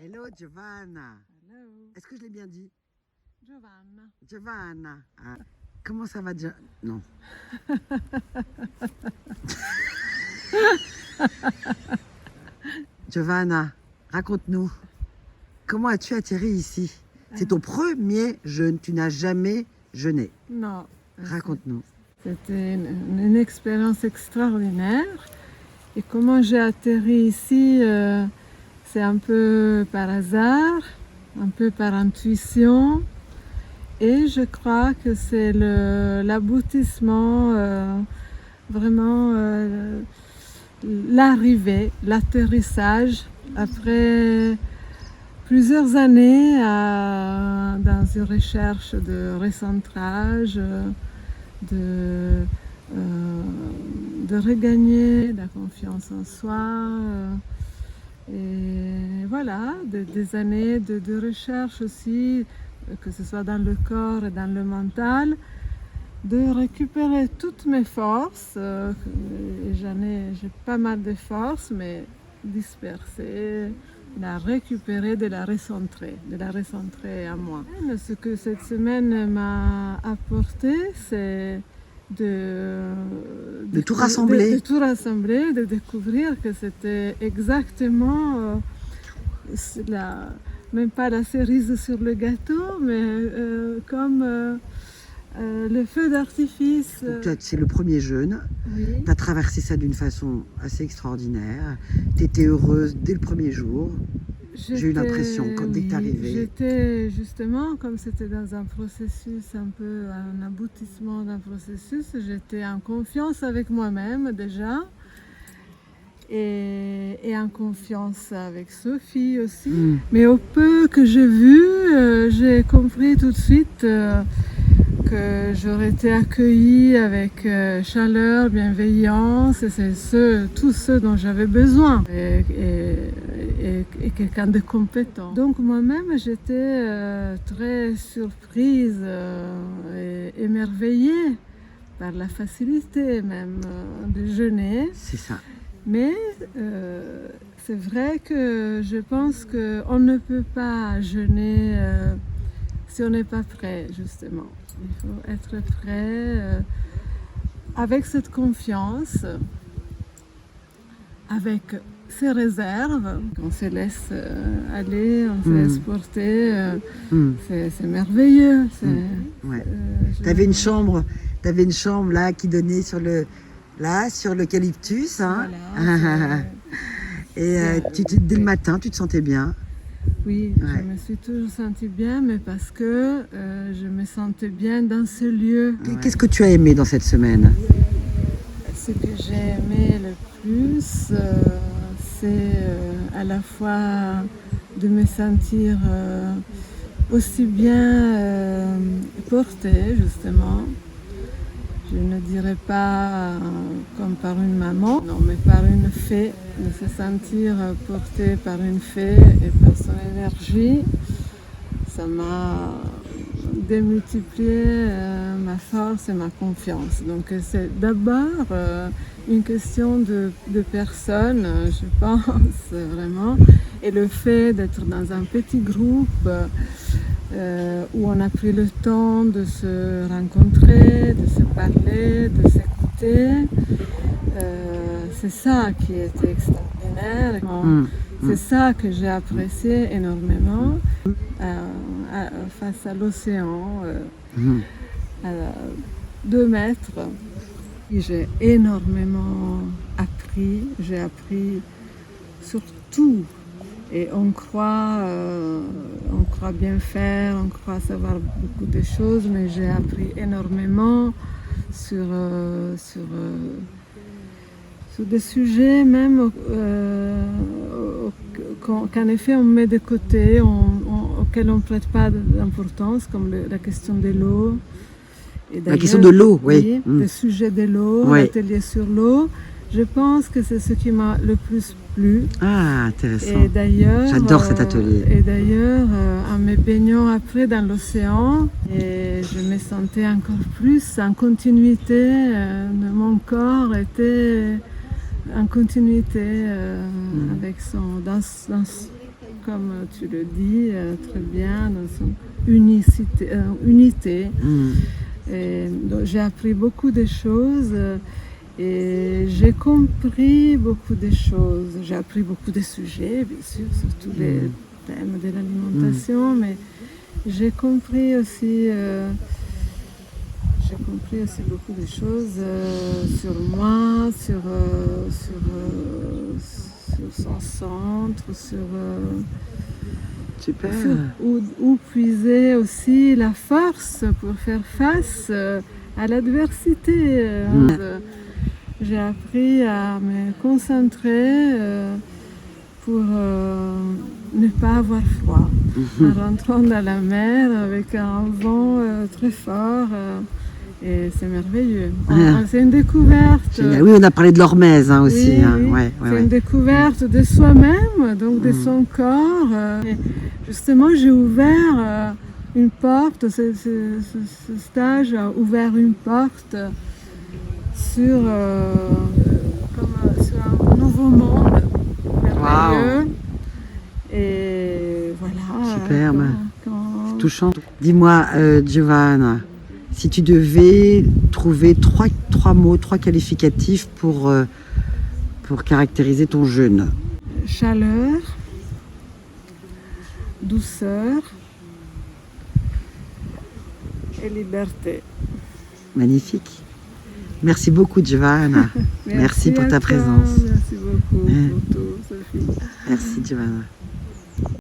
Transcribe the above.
Hello Giovanna. Hello, Est-ce que je l'ai bien dit? Giovanna. Giovanna. Ah. Comment ça va Non. Giovanna, raconte-nous. Comment as-tu atterri ici? C'est ton premier jeûne. Tu n'as jamais jeûné. Non, Raconte-nous. c'était une expérience extraordinaire. Et comment j'ai atterri ici, c'est un peu par hasard, un peu par intuition. Et je crois que c'est l'aboutissement, vraiment l'arrivée, l'atterrissage après plusieurs années dans une recherche de recentrage, de regagner la confiance en soi. Et voilà, des années de recherche aussi, que ce soit dans le corps et dans le mental, de récupérer toutes mes forces. J'ai pas mal de forces, mais dispersées, la récupérer, de la recentrer à moi. Ce que cette semaine m'a apporté, c'est de tout rassembler. De tout rassembler, de découvrir que c'était exactement même pas la cerise sur le gâteau, mais comme le feu d'artifice. C'est le premier jeûne. Oui. Tu as traversé ça d'une façon assez extraordinaire. Tu étais heureuse dès le premier jour. J'ai eu l'impression, dès que tu es arrivée. J'étais justement, comme c'était dans un processus, un peu un aboutissement d'un processus, j'étais en confiance avec moi-même déjà. Et en confiance avec Sophie aussi. Mais au peu que j'ai vu, j'ai compris tout de suite que j'aurais été accueillie avec chaleur, bienveillance, et c'est tout ce dont j'avais besoin, et quelqu'un de compétent. Donc moi-même, j'étais très surprise et émerveillée par la facilité même de jeûner. C'est ça. Mais c'est vrai que je pense qu'on ne peut pas jeûner si on n'est pas prêt, justement. Il faut être prêt avec cette confiance, avec ses réserves. On se laisse aller, on se laisse porter. C'est merveilleux. Ouais. T'avais une chambre là qui donnait sur l'eucalyptus. Hein. Voilà, et dès le matin, tu te sentais bien. Oui, ouais. Je me suis toujours sentie bien, mais parce que je me sentais bien dans ce lieu. Qu'est-ce que tu as aimé dans cette semaine? Ce que j'ai aimé le plus, c'est à la fois de me sentir aussi bien portée, justement. Je ne dirais pas comme par une maman, non, mais par une fée, de se sentir portée par une fée et par son énergie. Ça m'a démultiplié ma force et ma confiance. Donc c'est d'abord une question de personne, je pense vraiment, et le fait d'être dans un petit groupe où on a pris le temps de se rencontrer, de se parler, de s'écouter. C'est ça qui était extraordinaire. C'est ça que j'ai apprécié énormément face à l'océan, à 2 mètres. Et j'ai énormément appris. J'ai appris sur tout. Et on croit bien faire, on croit savoir beaucoup de choses, mais j'ai appris énormément sur des sujets même qu'en effet on met de côté, auxquels on ne prête pas d'importance, comme la question de l'eau. La question de l'eau, oui. Le sujet de l'eau, l'atelier sur l'eau. Je pense que c'est ce qui m'a le plus plu. Ah, intéressant. Et d'ailleurs, j'adore cet atelier. Et d'ailleurs, en me baignant après dans l'océan, et je me sentais encore plus en continuité. Mon corps était en continuité avec comme tu le dis très bien, dans son unité. Et donc, j'ai appris beaucoup de choses et j'ai compris beaucoup de choses. J'ai appris beaucoup de sujets, bien sûr, sur tous les thèmes de l'alimentation, mais j'ai compris aussi beaucoup de choses sur moi, sur son centre, Super. où puiser aussi la force pour faire face à l'adversité. J'ai appris à me concentrer pour ne pas avoir froid en rentrant dans la mer avec un vent très fort. Et c'est merveilleux. C'est une découverte. Génial. Oui, on a parlé de l'hormèse aussi. Oui, hein. oui. Ouais, C'est une découverte de soi-même, donc de son corps. Et justement, j'ai ouvert une porte, ce stage a ouvert une porte sur un nouveau monde merveilleux. Wow. Et voilà. Superbe. C'est touchant. Dis-moi, Giovanna, si tu devais trouver trois mots, trois qualificatifs pour caractériser ton jeûne. Chaleur, douceur et liberté. Magnifique. Merci beaucoup, Giovanna. Merci pour ta présence. Merci beaucoup pour tout, Sophie. Merci, Giovanna.